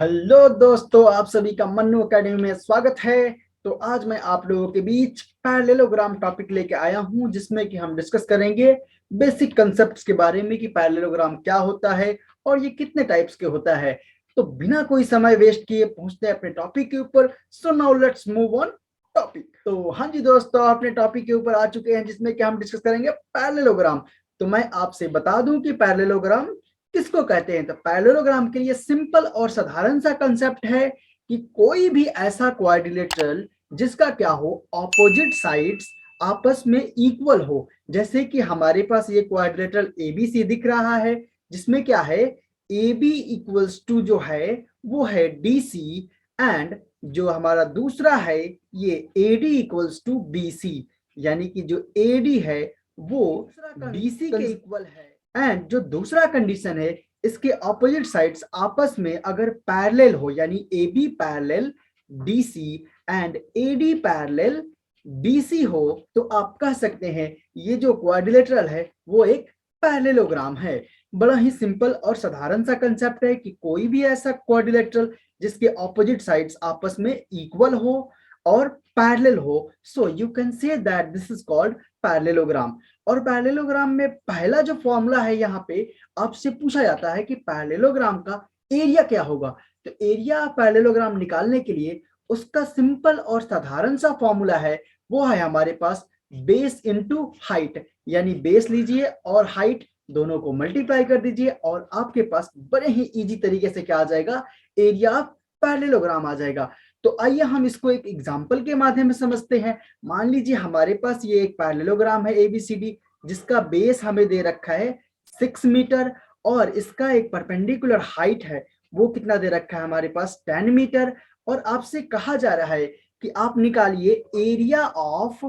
Hello दोस्तों, आप सभी का मन्नू एकेडमी में स्वागत है। तो आज मैं आप लोगों के बीच पैरेललोग्राम टॉपिक लेके आया हूं, जिसमें कि हम डिस्कस करेंगे बेसिक कंसेप्ट्स के बारे में कि पैरेललोग्राम क्या होता है और ये कितने टाइप्स के होता है। तो बिना कोई समय वेस्ट किए पहुंचते हैं अपने टॉपिक के ऊपर। So now let's move on topic. तो हाँ जी दोस्तों, अपने टॉपिक के ऊपर आ चुके हैं, जिसमें कि हम डिस्कस करेंगे पैरेललोग्राम। तो मैं आपसे बता दूं कि पैरेललोग्राम किसको कहते हैं। तो पैरेललोग्राम के लिए सिंपल और साधारण सा कंसेप्ट है कि कोई भी ऐसा क्वाड्रिलेटरल जिसका क्या हो, ऑपोजिट साइड्स आपस में इक्वल हो। जैसे कि हमारे पास ये क्वाड्रिलेटरल एबीसी दिख रहा है, जिसमें क्या है, ए बी इक्वल्स टू जो है वो है डी सी, एंड जो हमारा दूसरा है ये A D equals to B C, यानी कि जो ए डी है वो बी सी के इक्वल है। एंड जो दूसरा कंडीशन है, इसके ऑपोजिट साइड्स आपस में अगर पैरेलल हो, यानी A B parallel D C and A D parallel B C हो, तो आप कह सकते हैं ये जो क्वाड्रिलेटरल है वो एक पैरेललोग्राम है। बड़ा ही सिंपल और साधारण सा कंसेप्ट है कि कोई भी ऐसा क्वाड्रिलेटरल जिसके ऑपोजिट साइड्स आपस में इक्वल हो और पैरेलल हो, so you can say that this is called parallelogram. और पैरेललोग्राम में पहला जो फॉर्मूला है, यहाँ पे आपसे पूछा जाता है कि पैरेललोग्राम का एरिया क्या होगा। तो एरिया पैरेललोग्राम निकालने के लिए उसका सिंपल और साधारण सा फॉर्मूला है, वो है हमारे पास बेस इनटू हाइट। यानी बेस लीजिए और हाइट दोनों को मल्टीप्लाई कर दीजिए और आपके पास बड़े ही इजी तरीके से क्या आ जाएगा, एरिया ऑफ पैरेललोग्राम आ जाएगा। तो आइए हम इसको एक एग्जांपल के माध्यम से समझते हैं। मान लीजिए हमारे पास ये एक पैरेललोग्राम है एबीसीडी, जिसका बेस हमें दे रखा है 6 मीटर और इसका एक परपेंडिकुलर हाइट है, वो कितना दे रखा है हमारे पास 10 मीटर। और आपसे कहा जा रहा है कि आप निकालिए area of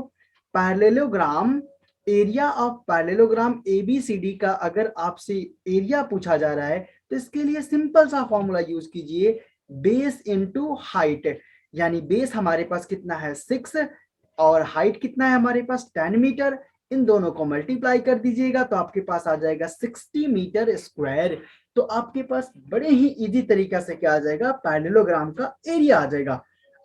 parallelogram. Area of parallelogram ABCD का अगर आपसे एरिया पूछा जा रहा है, तो इसके लिए सिंपल सा फॉर्मूला यूज कीजिए, बेस इनटू हाइट। यानी बेस हमारे पास कितना है 6 और हाइट कितना है हमारे पास 10 मीटर। इन दोनों को मल्टीप्लाई कर दीजिएगा तो आपके पास आ जाएगा 60 मीटर स्क्वायर। तो आपके पास बड़े ही इजी तरीका से क्या आ जाएगा, पैरेललोग्राम का एरिया आ जाएगा।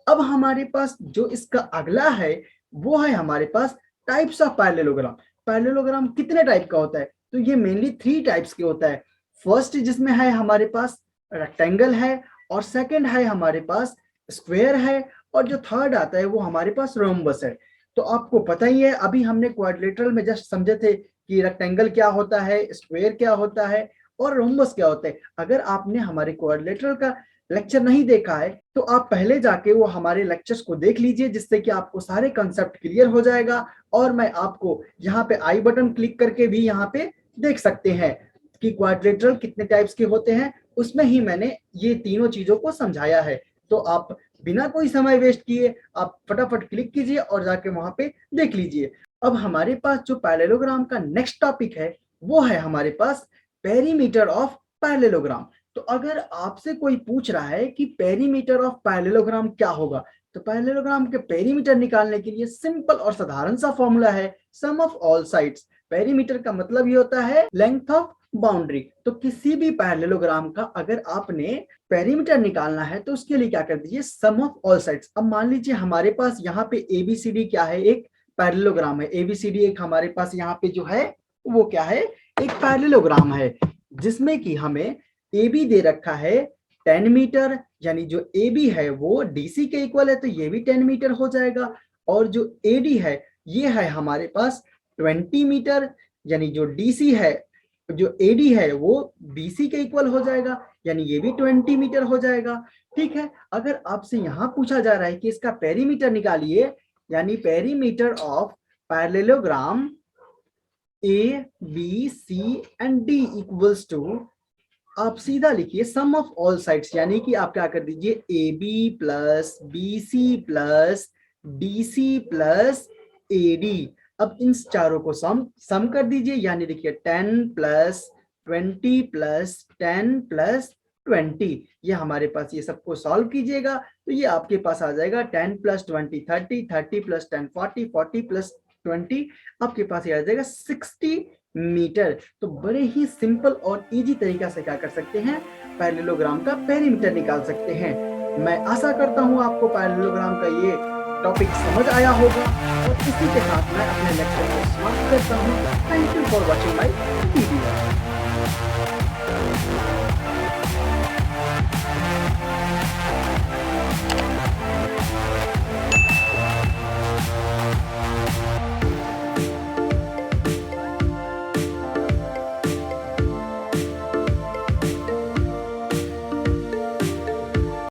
अब हमारे पास जो इसका अगला है वो है हमारे पास टाइप्स ऑफ पैरेललोग्राम। पैरेललोग्राम कितने टाइप का होता है, तो ये मेनली 3 टाइप्स के होता है। फर्स्ट जिसमें है हमारे पास रेक्टेंगल है, और सेकंड है हमारे पास स्क्वायर है, और जो थर्ड आता है वो हमारे पास रोम्बस है। तो आपको पता ही है, अभी हमने क्वाड्रिलेटरल में जस्ट समझे थे कि रेक्टेंगल क्या होता है, स्क्वायर क्या होता है और रोम्बस क्या होता है। अगर आपने हमारे क्वाड्रिलेटरल का लेक्चर नहीं देखा है तो आप पहले जाके वो हमारे लेक्चर्स को देख लीजिए, जिससे कि आपको सारे कंसेप्ट क्लियर हो जाएगा। और मैं आपको यहाँ पे आई बटन क्लिक करके भी यहाँ पे देख सकते हैं कि क्वाड्रिलेटरल कितने टाइप्स के होते हैं, उसमें ही मैंने ये तीनों चीजों को समझाया है। तो आप बिना कोई समय वेस्ट किए आप फटाफट क्लिक कीजिए और जाके वहां पे देख लीजिए। अब हमारे पास जो पैरेललोग्राम का नेक्स्ट टॉपिक है वो है हमारे पास पेरीमीटर ऑफ पैरेललोग्राम। तो अगर आपसे कोई पूछ रहा है कि पेरीमीटर ऑफ पैरेललोग्राम क्या होगा, तो पैरेललोग्राम के पेरीमीटर निकालने के लिए सिंपल और साधारण सा फॉर्मूला है सम ऑफ ऑल साइड्स। पेरीमीटर का मतलब ये होता है लेंथ ऑफ बाउंड्री। तो किसी भी पैरेललोग्राम का अगर आपने पेरीमीटर निकालना है तो उसके लिए क्या कर दीजिए, सम ऑफ ऑल साइड्स। अब मान लीजिए हमारे पास यहाँ पे एबीसीडी क्या है, एक पैरेललोग्राम है। एबीसीडी एक हमारे पास यहाँ पे जो है वो क्या है, एक पैरेललोग्राम है, जिसमें कि हमें ए बी दे रखा है 10 मीटर, यानी जो ए बी है वो डी सी के इक्वल है, तो ये भी 10 मीटर हो जाएगा। और जो ए डी है ये है हमारे पास 20 मीटर, यानी जो डी सी है, जो ए डी है वो बी सी के इक्वल हो जाएगा, यानी ये भी 20 मीटर हो जाएगा। ठीक है, अगर आपसे यहाँ पूछा जा रहा है कि इसका पेरीमीटर निकालिए, यानी perimeter of parallelogram A B C and D equals to, आप सीधा लिखिए सम ऑफ ऑल साइड्स। यानी कि आप क्या कर दीजिए, A B plus B C plus D C plus A D. अब इन चारों को सम कर दीजिए, यानी देखिए 10 प्लस 20 प्लस 10 प्लस 20। ये हमारे पास, ये सबको सॉल्व कीजिएगा तो ये आपके पास आ जाएगा 10 प्लस 20 30, 30 प्लस 10 40, 40 प्लस 20 आपके पास ये आ जाएगा 60 मीटर। तो बड़े ही सिंपल और इजी तरीका से क्या कर सकते हैं, पैरेललोग्राम का पेरीमीटर निकाल सकते हैं। मैं आशा करता हूं आपको पैरेललोग्राम का ये टॉपिक समझ आया होगा और इसी के साथ मैं अपने लेक्चर को समाप्त करता हूं। Thank you for watching my video.